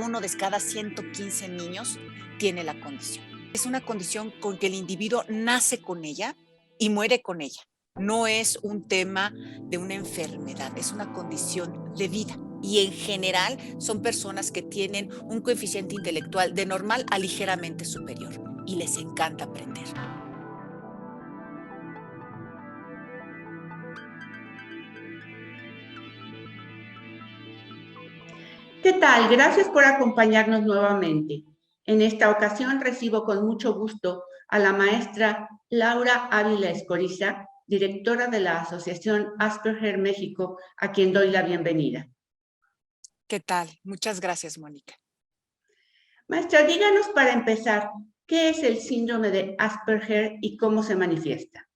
uno de cada 115 niños tiene la condición. Es una condición con que el individuo nace con ella y muere con ella. No es un tema de una enfermedad, es una condición de vida. Y en general son personas que tienen un coeficiente intelectual de normal a ligeramente superior y les encanta aprender. ¿Qué tal? Gracias por acompañarnos nuevamente. En esta ocasión recibo con mucho gusto a la maestra Laura Ávila Escoriza, directora de la Asociación Asperger México, a quien doy la bienvenida. ¿Qué tal? Muchas gracias, Mónica. Maestra, díganos para empezar, ¿qué es el síndrome de Asperger y cómo se manifiesta?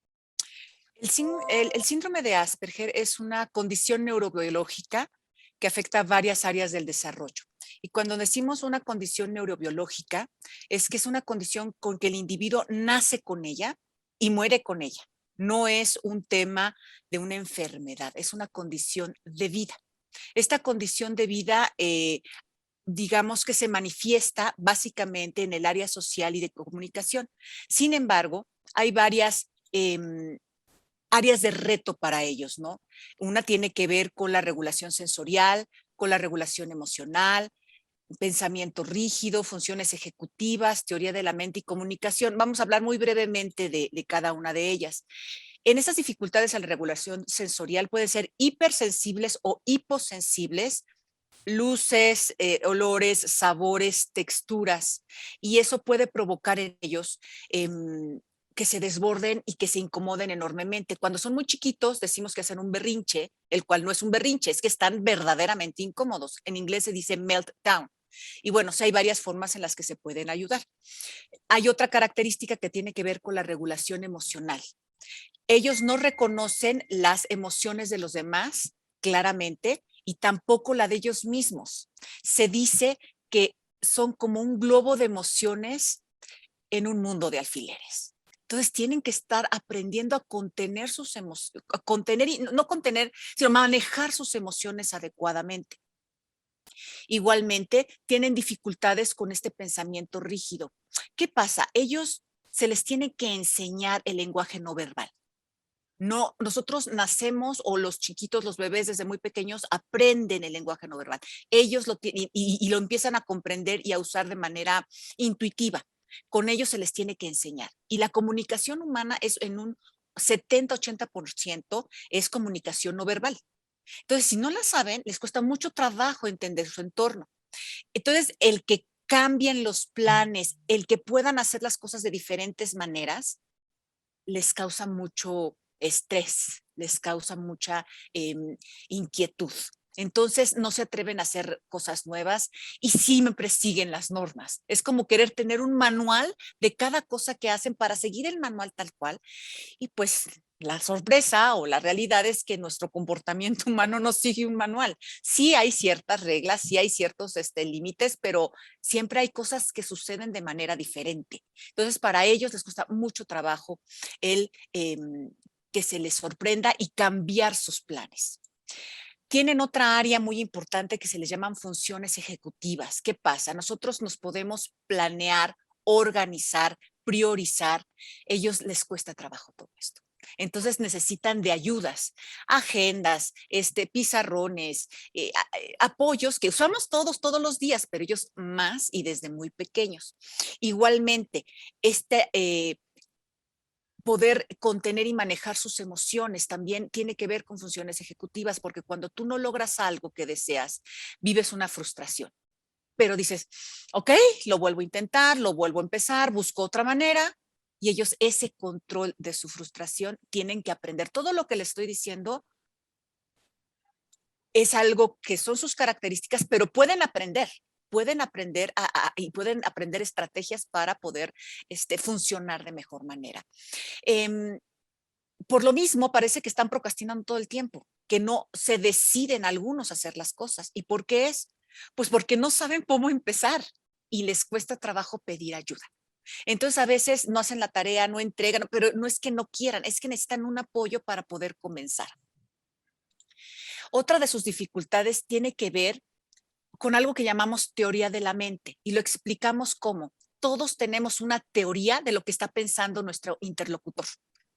El síndrome de Asperger es una condición neurobiológica que afecta a varias áreas del desarrollo. Y cuando decimos una condición neurobiológica, es que es una condición con que el individuo nace con ella y muere con ella. No es un tema de una enfermedad, es una condición de vida. Esta condición de vida, digamos que se manifiesta básicamente en el área social y de comunicación. Sin embargo, hay varias áreas de reto para ellos, ¿no? Una tiene que ver con la regulación sensorial, con la regulación emocional, pensamiento rígido, funciones ejecutivas, teoría de la mente y comunicación. Vamos a hablar muy brevemente de cada una de ellas. En esas dificultades a la regulación sensorial pueden ser hipersensibles o hiposensibles, luces, olores, sabores, texturas, y eso puede provocar en ellos que se desborden y que se incomoden enormemente. Cuando son muy chiquitos decimos que hacen un berrinche, el cual no es un berrinche, es que están verdaderamente incómodos. En inglés se dice meltdown. Y bueno, sí hay varias formas en las que se pueden ayudar. Hay otra característica que tiene que ver con la regulación emocional. Ellos no reconocen las emociones de los demás claramente y tampoco la de ellos mismos. Se dice que son como un globo de emociones en un mundo de alfileres. Entonces tienen que estar aprendiendo a contener sus emociones, a contener y no contener, sino manejar sus emociones adecuadamente. Igualmente, tienen dificultades con este pensamiento rígido. ¿Qué pasa? Ellos se les tiene que enseñar el lenguaje no verbal. No, nosotros nacemos o los chiquitos, los bebés desde muy pequeños aprenden el lenguaje no verbal. Ellos lo tienen y lo empiezan a comprender y a usar de manera intuitiva. Con ellos se les tiene que enseñar. Y la comunicación humana es en un 70-80% es comunicación no verbal. Entonces, si no la saben, les cuesta mucho trabajo entender su entorno. Entonces, el que cambien los planes, el que puedan hacer las cosas de diferentes maneras, les causa mucho estrés, les causa mucha inquietud. Entonces no se atreven a hacer cosas nuevas y siempre siguen las normas. Es como querer tener un manual de cada cosa que hacen para seguir el manual tal cual. Y pues la sorpresa o la realidad es que nuestro comportamiento humano no sigue un manual. Sí hay ciertas reglas, sí hay ciertos límites, pero siempre hay cosas que suceden de manera diferente. Entonces, para ellos les cuesta mucho trabajo el que se les sorprenda y cambiar sus planes. Tienen otra área muy importante que se les llaman funciones ejecutivas. ¿Qué pasa? Nosotros nos podemos planear, organizar, priorizar. Ellos les cuesta trabajo todo esto. Entonces necesitan de ayudas, agendas, pizarrones, apoyos que usamos todos los días, pero ellos más y desde muy pequeños. Igualmente, poder contener y manejar sus emociones también tiene que ver con funciones ejecutivas, porque cuando tú no logras algo que deseas, vives una frustración. Pero dices, ok, lo vuelvo a intentar, lo vuelvo a empezar, busco otra manera. Y ellos ese control de su frustración tienen que aprender. Todo lo que les estoy diciendo es algo que son sus características, pero pueden aprender y pueden aprender estrategias para poder funcionar de mejor manera. Por lo mismo, parece que están procrastinando todo el tiempo, que no se deciden algunos a hacer las cosas. ¿Y por qué es? Pues porque no saben cómo empezar y les cuesta trabajo pedir ayuda. Entonces a veces no hacen la tarea, no entregan, pero no es que no quieran, es que necesitan un apoyo para poder comenzar. Otra de sus dificultades tiene que ver con algo que llamamos teoría de la mente y lo explicamos como todos tenemos una teoría de lo que está pensando nuestro interlocutor,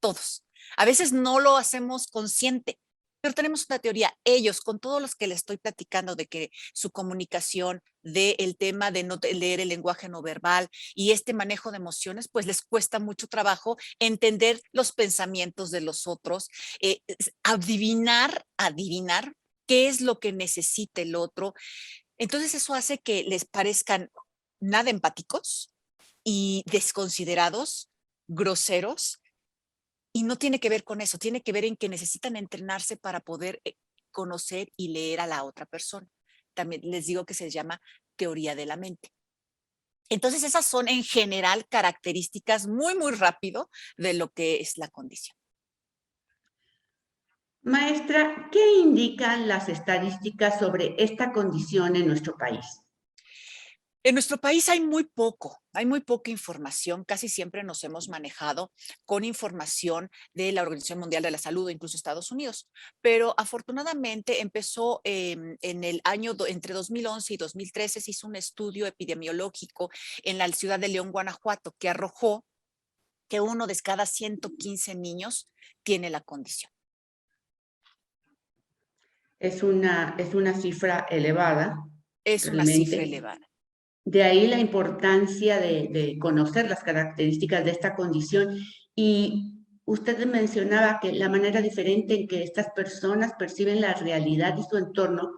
todos. A veces no lo hacemos consciente, pero tenemos una teoría. Ellos, con todos los que les estoy platicando de que su comunicación, del tema de no leer el lenguaje no verbal y este manejo de emociones, pues les cuesta mucho trabajo entender los pensamientos de los otros, adivinar qué es lo que necesita el otro. Entonces eso hace que les parezcan nada empáticos y desconsiderados, groseros, y no tiene que ver con eso, tiene que ver en que necesitan entrenarse para poder conocer y leer a la otra persona. También les digo que se llama teoría de la mente. Entonces esas son en general características muy rápido de lo que es la condición. Maestra, ¿qué indican las estadísticas sobre esta condición en nuestro país? En nuestro país hay muy poca información. Casi siempre nos hemos manejado con información de la Organización Mundial de la Salud o incluso Estados Unidos. Pero afortunadamente empezó en el año entre 2011 y 2013, se hizo un estudio epidemiológico en la ciudad de León, Guanajuato, que arrojó que uno de cada 115 niños tiene la condición. Es una cifra elevada, Es una cifra realmente. elevada. De ahí la importancia de conocer las características de esta condición. Y usted mencionaba que la manera diferente en que estas personas perciben la realidad y su entorno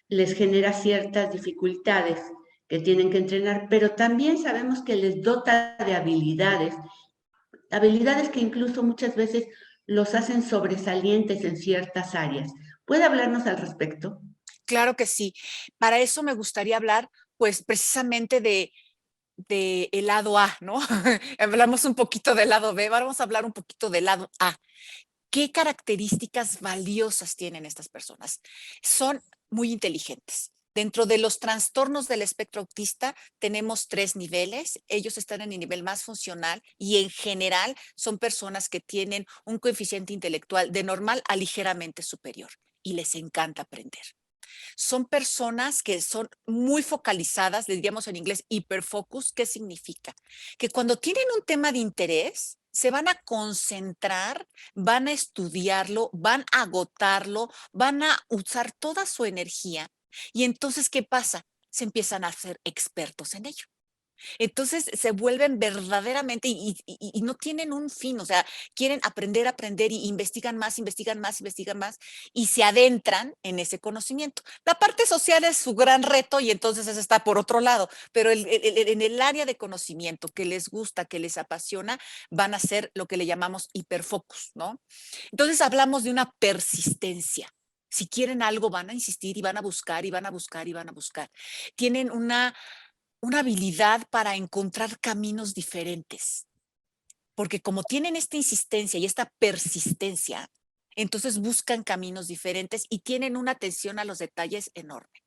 les genera ciertas dificultades que tienen que entrenar, pero también sabemos que les dota de habilidades que incluso muchas veces los hacen sobresalientes en ciertas áreas. ¿Puede hablarnos al respecto? Claro que sí. Para eso me gustaría hablar, pues, precisamente de el lado A, ¿no? Hablamos un poquito del lado B, vamos a hablar un poquito del lado A. ¿Qué características valiosas tienen estas personas? Son muy inteligentes. Dentro de los trastornos del espectro autista tenemos 3 niveles. Ellos están en el nivel más funcional y en general son personas que tienen un coeficiente intelectual de normal a ligeramente superior y les encanta aprender. Son personas que son muy focalizadas, le diríamos en inglés hiperfocus. ¿Qué significa? Que cuando tienen un tema de interés, se van a concentrar, van a estudiarlo, van a agotarlo, van a usar toda su energía. Y entonces, ¿qué pasa? Se empiezan a hacer expertos en ello. Entonces se vuelven verdaderamente y no tienen un fin, o sea, quieren aprender y investigan más, investigan más y se adentran en ese conocimiento. La parte social es su gran reto y entonces ese está por otro lado, pero en el área de conocimiento que les gusta, que les apasiona, van a ser lo que le llamamos hiperfocus, ¿no? Entonces hablamos de una persistencia. Si quieren algo, van a insistir y van a buscar y van a buscar y van a buscar. Tienen una habilidad para encontrar caminos diferentes, porque como tienen esta insistencia y esta persistencia, entonces buscan caminos diferentes y tienen una atención a los detalles enorme,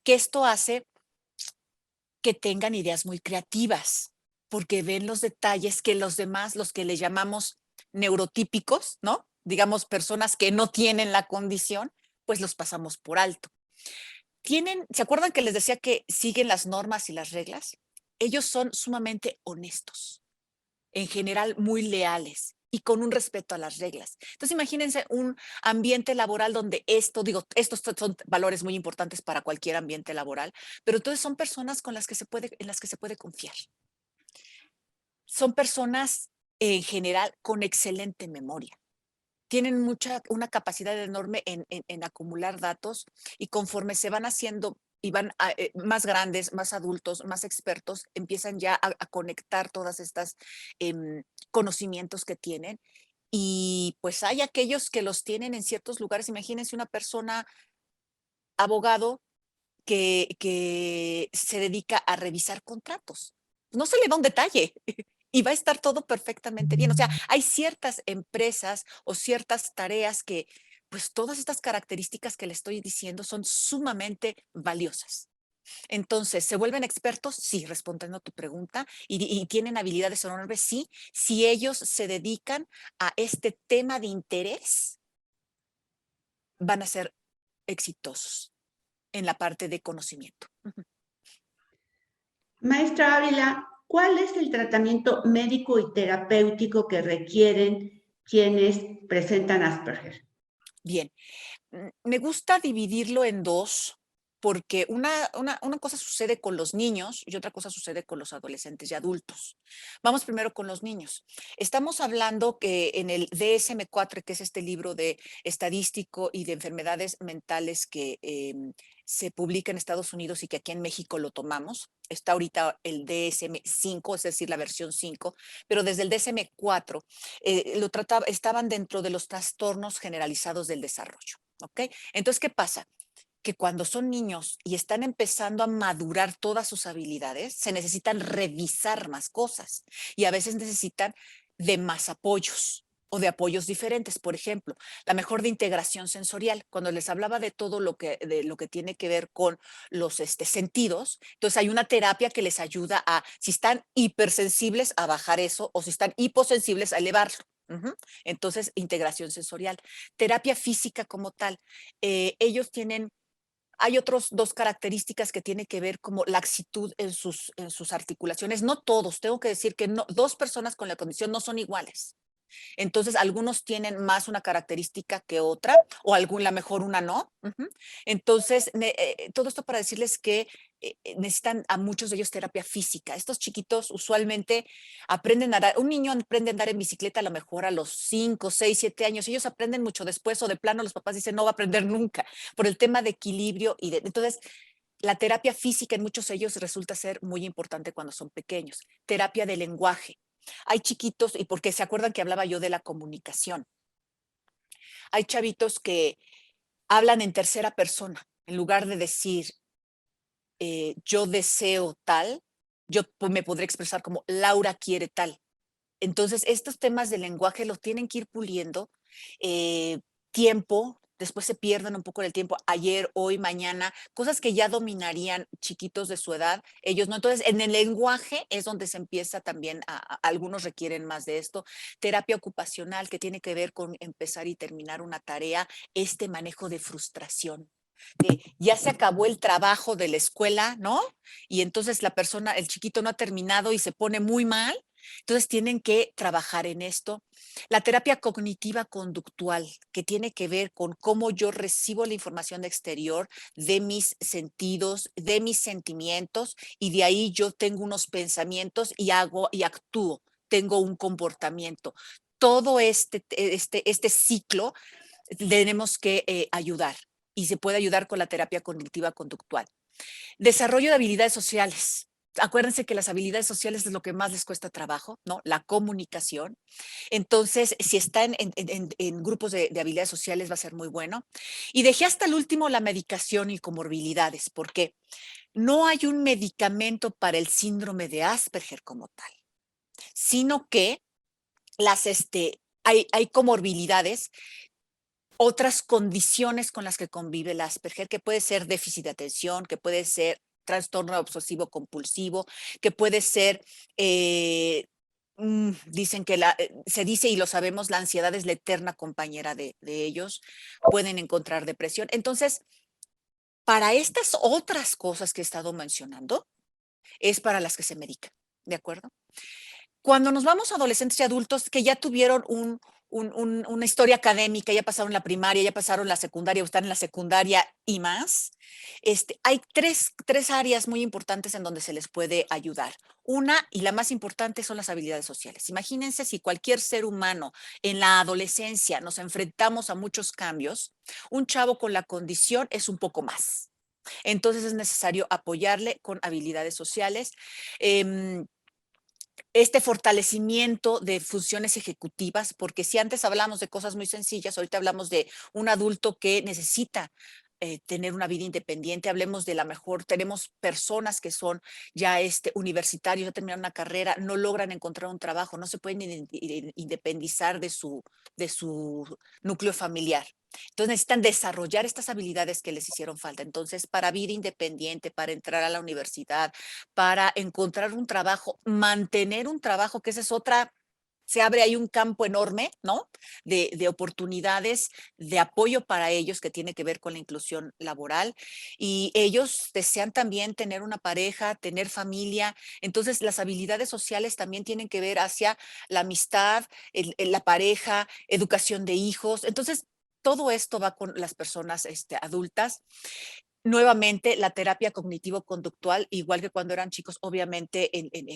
que esto hace que tengan ideas muy creativas, porque ven los detalles que los demás, los que le llamamos neurotípicos, ¿no? Digamos, personas que no tienen la condición, pues los pasamos por alto. ¿Se acuerdan que les decía que siguen las normas y las reglas? Ellos son sumamente honestos, en general muy leales y con un respeto a las reglas. Entonces imagínense un ambiente laboral donde estos son valores muy importantes para cualquier ambiente laboral, pero entonces son personas en las que se puede confiar. Son personas en general con excelente memoria. Tienen una capacidad enorme en acumular datos y conforme se van haciendo y van más grandes, más adultos, más expertos, empiezan ya a conectar todas estas conocimientos que tienen. Y pues hay aquellos que los tienen en ciertos lugares. Imagínense una persona abogado que se dedica a revisar contratos. No se le da un detalle y va a estar todo perfectamente bien. O sea, hay ciertas empresas o ciertas tareas que, pues todas estas características que le estoy diciendo son sumamente valiosas. Entonces, ¿se vuelven expertos? Sí, respondiendo a tu pregunta, y tienen habilidades enormes, sí, si ellos se dedican a este tema de interés, van a ser exitosos. en la parte de conocimiento. Maestra Ávila, ¿cuál es el tratamiento médico y terapéutico que requieren quienes presentan Asperger? Bien, me gusta dividirlo en dos, porque una cosa sucede con los niños y otra cosa sucede con los adolescentes y adultos. Vamos primero con los niños. Estamos hablando que en el DSM-4, que es este libro de estadístico y de enfermedades mentales que se publica en Estados Unidos y que aquí en México lo tomamos, está ahorita el DSM-5, es decir, la versión 5, pero desde el DSM-4 estaban dentro de los trastornos generalizados del desarrollo. ¿Ok? Entonces, ¿qué pasa? Que cuando son niños y están empezando a madurar todas sus habilidades, se necesitan revisar más cosas y a veces necesitan de más apoyos o de apoyos diferentes. Por ejemplo, la mejor de integración sensorial. Cuando les hablaba de lo que tiene que ver con los sentidos, entonces hay una terapia que les ayuda a, si están hipersensibles, a bajar eso, o si están hiposensibles, a elevarlo. Entonces, integración sensorial. Terapia física como tal. Ellos tienen, hay otros dos características que tienen que ver como laxitud en sus articulaciones. No todos, tengo que decir que no, dos personas con la condición no son iguales. Entonces, algunos tienen más una característica que otra, o la mejor una no. Entonces, todo esto para decirles que necesitan a muchos de ellos terapia física. Estos chiquitos usualmente aprenden a andar, un niño aprende a andar en bicicleta a lo mejor a los 5, 6, 7 años. Ellos aprenden mucho después o de plano los papás dicen no va a aprender nunca por el tema de equilibrio entonces la terapia física en muchos de ellos resulta ser muy importante cuando son pequeños. Terapia de lenguaje. Hay chiquitos, y porque se acuerdan que hablaba yo de la comunicación, hay chavitos que hablan en tercera persona, en lugar de decir yo deseo tal, yo me podré expresar como Laura quiere tal. Entonces, estos temas de lenguaje los tienen que ir puliendo. Tiempo, después se pierden un poco en el tiempo, ayer, hoy, mañana, cosas que ya dominarían chiquitos de su edad, ellos no. Entonces, en el lenguaje es donde se empieza también, algunos requieren más de esto. Terapia ocupacional, que tiene que ver con empezar y terminar una tarea, este manejo de frustración. Ya se acabó el trabajo de la escuela, ¿no? Y entonces la persona, el chiquito no ha terminado y se pone muy mal. Entonces tienen que trabajar en esto. La terapia cognitiva conductual, que tiene que ver con cómo yo recibo la información exterior de mis sentidos, de mis sentimientos, y de ahí yo tengo unos pensamientos y hago y actúo, tengo un comportamiento. Todo este ciclo tenemos que ayudar, y se puede ayudar con la terapia cognitiva conductual. Desarrollo de habilidades sociales. Acuérdense que las habilidades sociales es lo que más les cuesta trabajo, ¿no? La comunicación. Entonces, si están en grupos de habilidades sociales va a ser muy bueno. Y dejé hasta el último la medicación y comorbilidades, porque no hay un medicamento para el síndrome de Asperger como tal, sino que hay comorbilidades, otras condiciones con las que convive el Asperger, que puede ser déficit de atención, que puede ser trastorno obsesivo compulsivo, que puede ser, dicen que se dice y lo sabemos, la ansiedad es la eterna compañera de ellos, pueden encontrar depresión. Entonces, para estas otras cosas que he estado mencionando, es para las que se medica, ¿de acuerdo? Cuando nos vamos a adolescentes y adultos que ya tuvieron una historia académica, ya pasaron la primaria, ya pasaron la secundaria o están en la secundaria y más, hay tres áreas muy importantes en donde se les puede ayudar. Una, y la más importante, son las habilidades sociales. Imagínense si cualquier ser humano en la adolescencia nos enfrentamos a muchos cambios, un chavo con la condición es un poco más. Entonces es necesario apoyarle con habilidades sociales. Este fortalecimiento de funciones ejecutivas, porque si antes hablamos de cosas muy sencillas, ahorita hablamos de un adulto que necesita tener una vida independiente. Hablemos de la mejor, tenemos personas que son ya universitarios, ya terminaron una carrera, no logran encontrar un trabajo, no se pueden independizar de su núcleo familiar. Entonces necesitan desarrollar estas habilidades que les hicieron falta. Entonces, para vida independiente, para entrar a la universidad, para encontrar un trabajo, mantener un trabajo, que esa es otra se abre ahí un campo enorme, ¿no? De oportunidades, de apoyo para ellos que tiene que ver con la inclusión laboral y ellos desean también tener una pareja, tener familia, entonces las habilidades sociales también tienen que ver hacia la amistad, la pareja, educación de hijos, entonces todo esto va con las personas adultas. Nuevamente, la terapia cognitivo-conductual, igual que cuando eran chicos, obviamente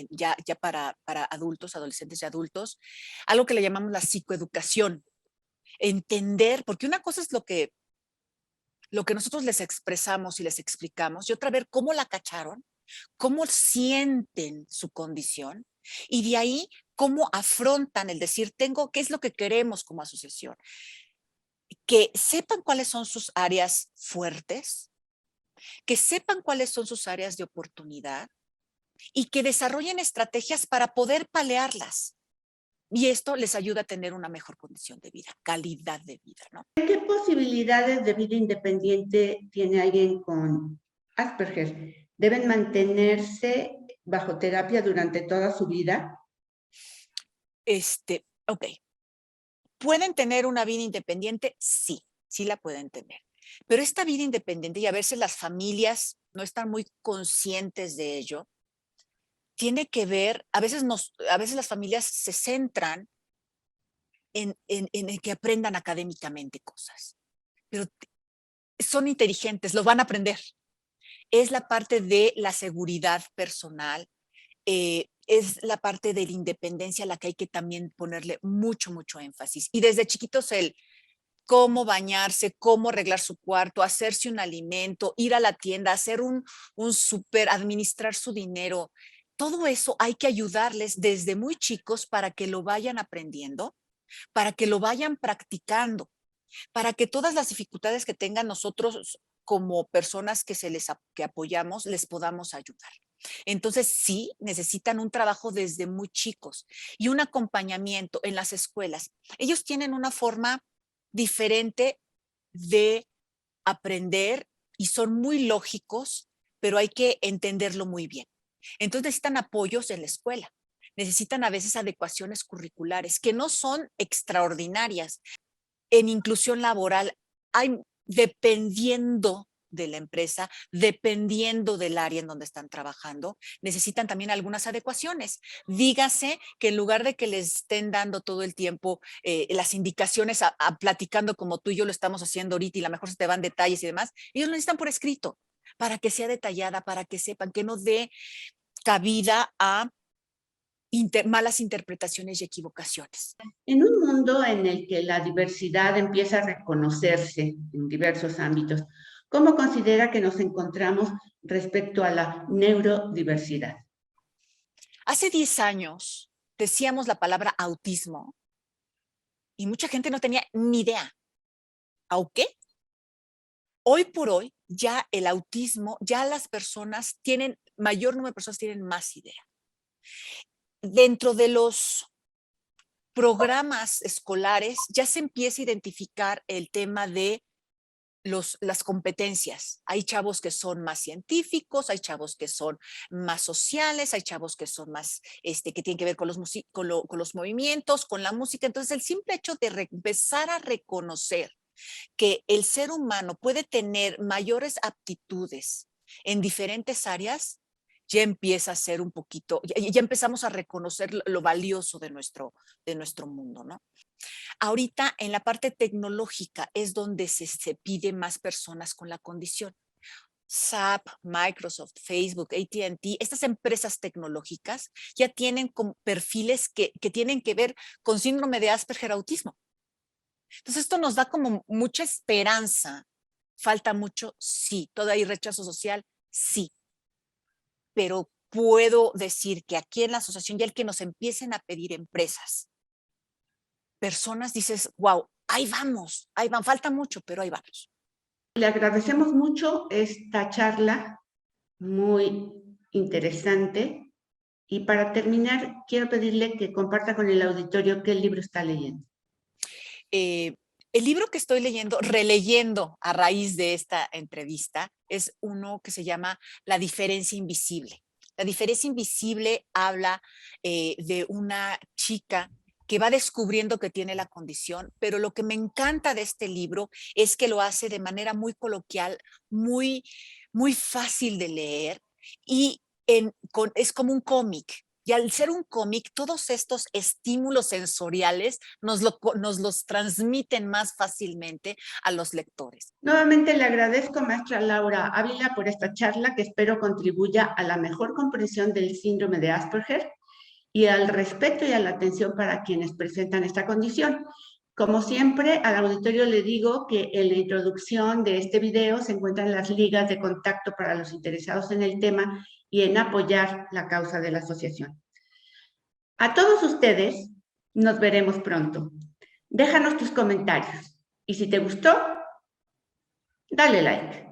ya para adultos, adolescentes y adultos, algo que le llamamos la psicoeducación, entender, porque una cosa es lo que nosotros les expresamos y les explicamos, y otra ver cómo la cacharon, cómo sienten su condición, y de ahí cómo afrontan el decir, qué es lo que queremos como asociación, que sepan cuáles son sus áreas fuertes, que sepan cuáles son sus áreas de oportunidad y que desarrollen estrategias para poder palearlas. Y esto les ayuda a tener una mejor condición de vida, calidad de vida, ¿no? ¿Qué posibilidades de vida independiente tiene alguien con Asperger? ¿Deben mantenerse bajo terapia durante toda su vida? Ok. ¿Pueden tener una vida independiente? Sí, sí la pueden tener. Pero esta vida independiente, y a veces las familias no están muy conscientes de ello, tiene que ver, a veces las familias se centran en el que aprendan académicamente cosas, pero son inteligentes, lo van a aprender. Es la parte de la seguridad personal, es la parte de la independencia a la que hay que también ponerle mucho, mucho énfasis. Y desde chiquitos el cómo bañarse, cómo arreglar su cuarto, hacerse un alimento, ir a la tienda, hacer un súper, administrar su dinero. Todo eso hay que ayudarles desde muy chicos para que lo vayan aprendiendo, para que lo vayan practicando, para que todas las dificultades que tengan nosotros como personas que apoyamos, les podamos ayudar. Entonces, sí, necesitan un trabajo desde muy chicos y un acompañamiento en las escuelas. Ellos tienen una forma diferente de aprender y son muy lógicos, pero hay que entenderlo muy bien. Entonces necesitan apoyos en la escuela, necesitan a veces adecuaciones curriculares que no son extraordinarias. En inclusión laboral hay, dependiendo de la empresa, dependiendo del área en donde están trabajando, necesitan también algunas adecuaciones. Dígase que en lugar de que les estén dando todo el tiempo las indicaciones platicando como tú y yo lo estamos haciendo ahorita y a lo mejor se te van detalles y demás, ellos lo necesitan por escrito para que sea detallada, para que sepan que no dé cabida a malas interpretaciones y equivocaciones. En un mundo en el que la diversidad empieza a reconocerse en diversos ámbitos, ¿cómo considera que nos encontramos respecto a la neurodiversidad? Hace 10 años decíamos la palabra autismo y mucha gente no tenía ni idea. ¿Aunque? Hoy por hoy, ya el autismo, ya las personas tienen, mayor número de personas tienen más idea. Dentro de los programas escolares ya se empieza a identificar el tema de las competencias. Hay chavos que son más científicos, hay chavos que son más sociales, hay chavos que son más, que tienen que ver con con los movimientos, con la música. Entonces, el simple hecho de empezar a reconocer que el ser humano puede tener mayores aptitudes en diferentes áreas, ya empieza a ser un poquito, ya empezamos a reconocer lo valioso de nuestro mundo, ¿no? Ahorita en la parte tecnológica es donde se pide más personas con la condición. SAP, Microsoft, Facebook, AT&T, estas empresas tecnológicas ya tienen perfiles que tienen que ver con síndrome de Asperger autismo. Entonces esto nos da como mucha esperanza. Falta mucho, sí. Todavía hay rechazo social, sí. Pero puedo decir que aquí en la asociación ya el que nos empiecen a pedir empresas, personas, dices, wow, ahí van, falta mucho, pero ahí vamos. Le agradecemos mucho esta charla muy interesante y para terminar quiero pedirle que comparta con el auditorio qué libro está leyendo. El libro que estoy leyendo, releyendo a raíz de esta entrevista, es uno que se llama La diferencia invisible. La diferencia invisible habla de una chica que va descubriendo que tiene la condición, pero lo que me encanta de este libro es que lo hace de manera muy coloquial, muy fácil de leer y es como un cómic. Y al ser un cómic, todos estos estímulos sensoriales nos los transmiten más fácilmente a los lectores. Nuevamente le agradezco, maestra Laura Ávila, por esta charla que espero contribuya a la mejor comprensión del síndrome de Asperger y al respeto y a la atención para quienes presentan esta condición. Como siempre, al auditorio le digo que en la introducción de este video se encuentran las ligas de contacto para los interesados en el tema y en apoyar la causa de la asociación. A todos ustedes, nos veremos pronto. Déjanos tus comentarios y si te gustó, dale like.